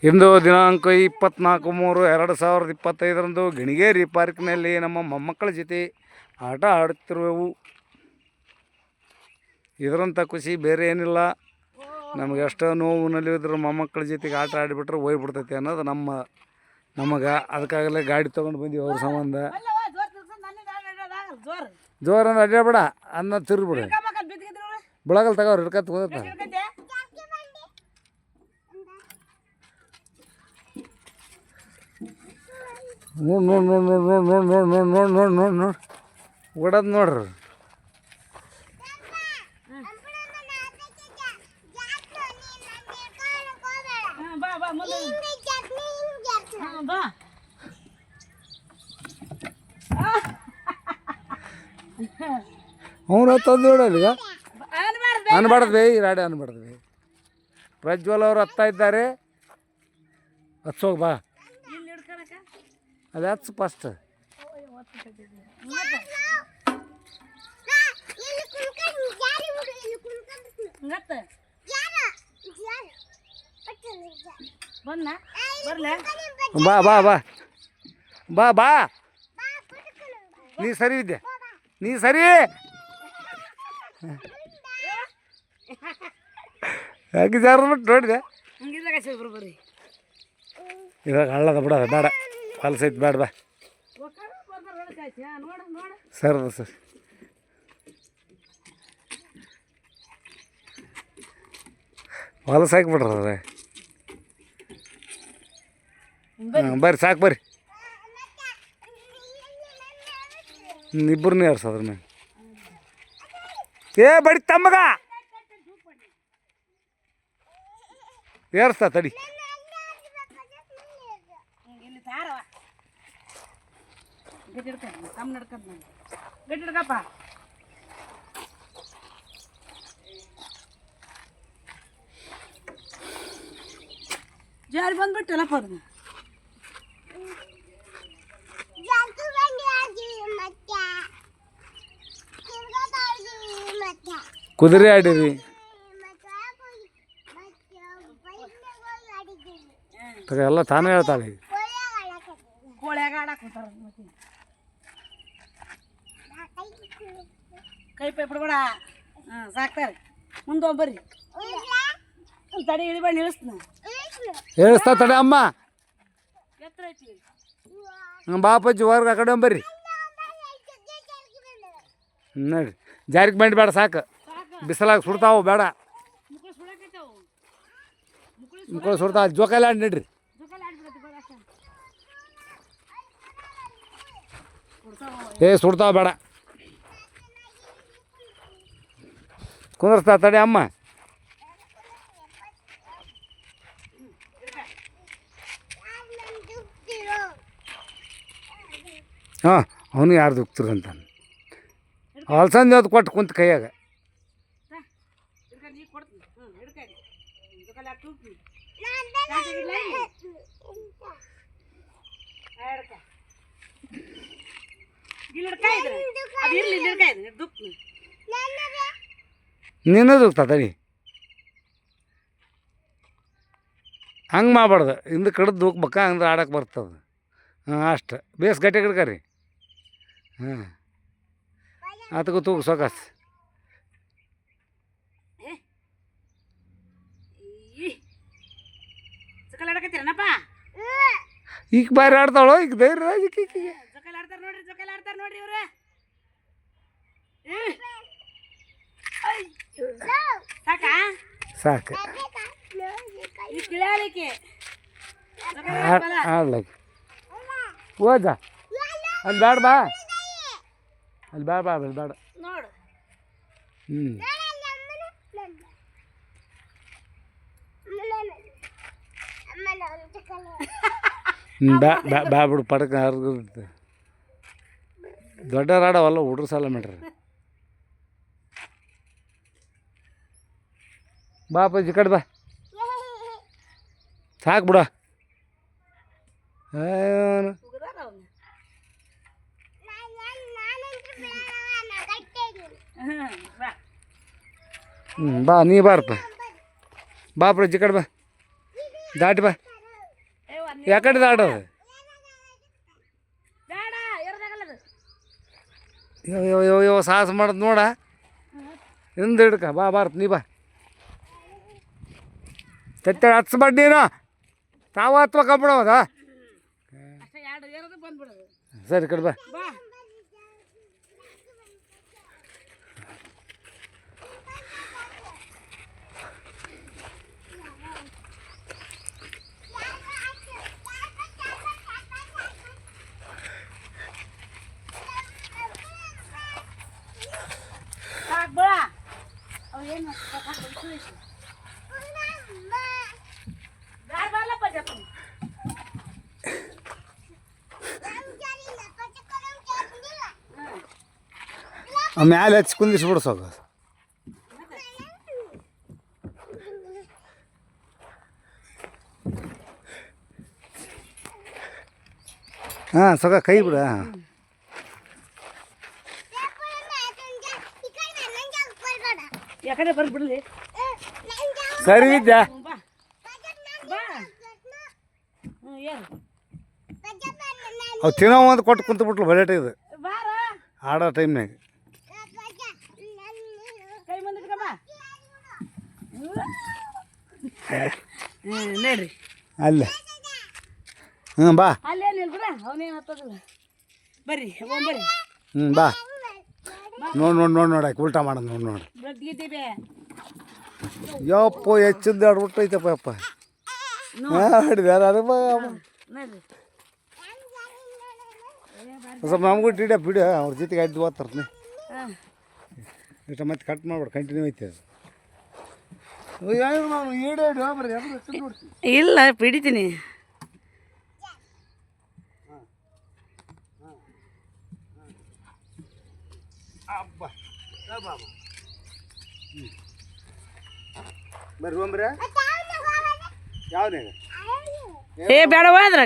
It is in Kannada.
ಇಂದು ದಿನಾಂಕ 24/3/2025 ಗಿಣಿಗೇರಿ ಪಾರ್ಕ್ನಲ್ಲಿ ನಮ್ಮ ಮೊಮ್ಮಕ್ಕಳ ಜೊತೆ ಆಟ ಆಡುತ್ತಿರುವೆವು. ಇದರಂಥ ಖುಷಿ ಬೇರೆ ಏನಿಲ್ಲ. ನಮಗೆ ಎಷ್ಟೋ ನೋವು ನಲಿಯೋದ್ರ ಮೊಮ್ಮಕ್ಕಳ ಜೊತೆಗೆ ಆಟ ಆಡಿಬಿಟ್ರೆ ಹೋಗ್ಬಿಡ್ತೈತಿ ಅನ್ನೋದು ನಮಗೆ. ಅದಕ್ಕಾಗಲೇ ಗಾಡಿ ತೊಗೊಂಡು ಬಂದೀವಿ ಅವ್ರ ಸಂಬಂಧ. ಜೋರು ಅಂದ್ರೆ ಅಡ್ಡಾಡ್ಬೇಡ ಅನ್ನ ತಿರ್ಬಿಡು. ಬೆಳಗಲ್ ತಗೋರು ಹಿಡ್ಕತ್ ಹೋದ ನೋಡ್ ಓಡೋದು ನೋಡ್ರಿ. ಅವನು ತಂದು ನೋಡಲ್ಲ ಅನ್ಬಾರ್ದು ಬೇ ಈ ರಾಡಿ ಅನ್ಬಾರ್ದು ಬೇ. ಪ್ರಜ್ವಲ್ ಅವರು ಹತ್ತಾ ಇದ್ದಾರೆ. ಹತ್ಸೋಗಿ ಬಾ ಅದು ಹಚ್ಚು ಫಸ್ಟ್. ಬಾ ಬಾ ಬಾ ಬಾ ಬಾ ನೀ ಸರಿ ಇದ್ದೆ, ನೀ ಸರಿ. ಯಾಕೆ ಜಾರ್ಬಿಟ್ಟು ನೋಡಿದೆ ಇವಾಗ ಹಳ್ಳದ ಬಿಡ ಬೇಡ, ಹೊಲಸೈತಿ ಬೇಡ ಬಾ. ಸರ್ ಸರ್ ಹೊಲಸ ಹಾಕ್ಬಿಡ್ರಿ. ಹಾಂ ಬರ್ರಿ ಸಾಕು ಬರ್ರಿ. ಇಬ್ಬರನ್ನೇ ಏರ್ಸೋದ್ರ ಮ್ಯಾಗ ಏ ಬಡಿ ತಮ್ಮಗ ಏರ್ಸ್ತಾ ತಡಿ. ಜಾರಿ ಬಂದ್ಬಿಟ್ಟಲ್ಲ ಪದ ಕುದುರೆ ಆಡಿರಿ. ಎಲ್ಲ ತಾನೇ ಹೇಳ್ತಾಳೆ. ಕೈ ಪೈ ಬಿಡ್ಬೇಡ. ಸಾಕ್ತಾರೆ ಮುಂದೆ ಬರ್ರಿ. ತಡಿ ಇಳಿಬೇಡ, ಇಳಿಸ್ತೀನಿ. ಹೇಳಿಸ್ತಾ ತಡೆ ಅಮ್ಮ. ಎತ್ತರ ಐತಿ ಬಾಪಜ್ಜಿ ಹೊರ್ಗೆ ಆ ಕಡೆ ಬರ್ರಿ. ನೋಡ್ರಿ ಜಾರಿಗೆ ಬಂಡಿ ಬೇಡ ಸಾಕು. ಬಿಸಿಲಾಗ ಸುಡ್ತಾವು ಬೇಡ. ಮುಕ್ಕಳು ಸುಡ್ತಾವ. ಜೋಕಾಲಿ ಆಡಿ ನಡ್ರಿ. ಏ ಸುಡ್ತಾವ ಬೇಡ. ಕುಂದರ್ಸ್ತಾ ತಡೆ ಅಮ್ಮ. ಹಾಂ ಅವನು ಯಾರು ದುಕ್ತಿರಂತ ಅಲ್ಸಂದು ಅದು ಕೊಟ್ಟು ಕುಂತ ಕೈಯಾಗ. ನಿನ್ನ ದುಕ್ತಾ ತಡಿ. ಹಂಗೆ ಮಾಡಬಾರ್ದು. ಹಿಂದೆ ಕಡ್ದು ದುಕ್ಬೇಕ ಅಂದ್ರೆ ಆಡಕ್ಕೆ ಬರ್ತದೆ. ಹಾಂ ಅಷ್ಟು ಬೇಸ್ ಗಟ್ಟಿ ಗಿಡ್ಕರಿ. ಹಾಂ ಅದಕ್ಕೂ ತೂಗು ಸೊಕಾಸ್. ಈಗ ಬಾರಿ ಆಡ್ತಾಳೋ ಈಗ ಧೈರ್ಯ ಸಾಕು ಆಡ್ಲಕ್ಕೆ ಹೋದ ಅಲ್ಲಿ ಬೇಡ ಬಾ, ಅಲ್ಲಿ ಬೇಡ ಬಾ, ಅಲ್ಲಿ ಬೇಡ. ಬಾ ಬಿಡು ಪಡಕ ಹರಿದಿರುತ್ತೆ. ದೊಡ್ಡ ರಾಡವಲ್ಲ ಹುಡ್ರು ಸಾಲ ಮಾಡ್ರಿ. ಬಾ ಅಪ್ಪಾಜಿ ಕಡೆ ಬಾ ಸಾಕು ಬಿಡ. ಬಾ ನೀ ಬಾರಪ್ಪ. ಬಾ ಪ್ರಜ್ಜಿ ಕಡೆ ಬಾ ದಾಟಿ ಬಾ ಯಾಕಡೆ ದಾಟದು ಬೇಡ ಇರೋದಾಗಲ್ಲ ಯೋ ಸಾಹಸ ಮಾಡೋದು ನೋಡ ಹಿಂದೆ ಹಿಡ್ಕ ಬಾ ಬಾರ್ತ ನೀ ಬಾ ತೆತ್ತೆ ಹತ್ಸ್ಬಾರ್ದು ನೀನು ತಾವು ಹತ್ವ ಕಬ್ಬಿಡೋದಾ ಅಷ್ಟೇ ಎರಡು ಇರೋದು ಬಂದ್ಬಿಡೋದು ಸರಿ ಕಡೆ ಬಾ ಬಾ ಸಾಕು ಬೇಡ ಅವು ಏನು ಬೇಡ ಬರಲಪ್ಪ ಜಪ್ಪ ಮ್ಯಾಲೆ ಹಚ್ಚಿ ಕುಂದಿಸ್ಬಿಡು ಸಾಕ ಹಾಂ ಸೊಗ ಕೈ ಬಿಡ ಯಾಕಡೆ ಬರ್ಬಿಡ್ಲಿ ಸರಿ ವಿದ್ಯಾ ಬಾ ಬಾ ಏನು ಅವು ತಿನ್ನೋ ಒಂದು ಕೊಟ್ಟು ಕುಂತು ಬಿಟ್ಲು ಬಲೇಟ ಇದು ಬಾರ ಆಡೋ ಟೈಮ್ನಾಗ ಕೈ ಮುಂದಕ್ಕೆ ಬಾ ನೋಡ್ರಿ ಅಲ್ಲೇ ಹ್ಞೂ ಬಾ ಅಲ್ಲೇ ನಿಲ್ಬಿಡ ಅವನೇನು ಹತ್ತದಿಲ್ಲ ಬರ್ರಿ ಬರ್ರಿ ಬಾ ನೋಡಾಕಿ ಉಲ್ಟಾ ಮಾಡೋದು ನೋಡಿ ಬ್ಲಡ್ ಗಿದ್ದೀವಿ ಯಪ್ಪ ಹೆಚ್ಚಿದ್ದು ಆಡ್ಬಿಟ್ಟೈತಪ್ಪ ಯಪ್ಪ ಹಿಡಿದ ಅದು ನೋಡ್ರಿ ಸ್ವಲ್ಪ ನಮಗೂ ಟಿಡಿಯ ಬಿಡ ಅವ್ರ ಜೊತೆಗೆ ಅಡ್ದು ಓದ್ತಾರ್ತೀನಿ ಹಾಂ ಇಷ್ಟ ಮತ್ತೆ ಕಟ್ ಮಾಡ್ಬಿಡು ಕಂಟಿನ್ಯೂ ಐತೆ ಅದು ನಾನು ಈಡೇ ನೋಡ್ತೀನಿ ಇಲ್ಲ ಪಿಡಿತೀನಿ ಬರ್ರಿ ಯಾವ್ದು ಏ ಬೇಡವಾ ಅದ್ರಾಗ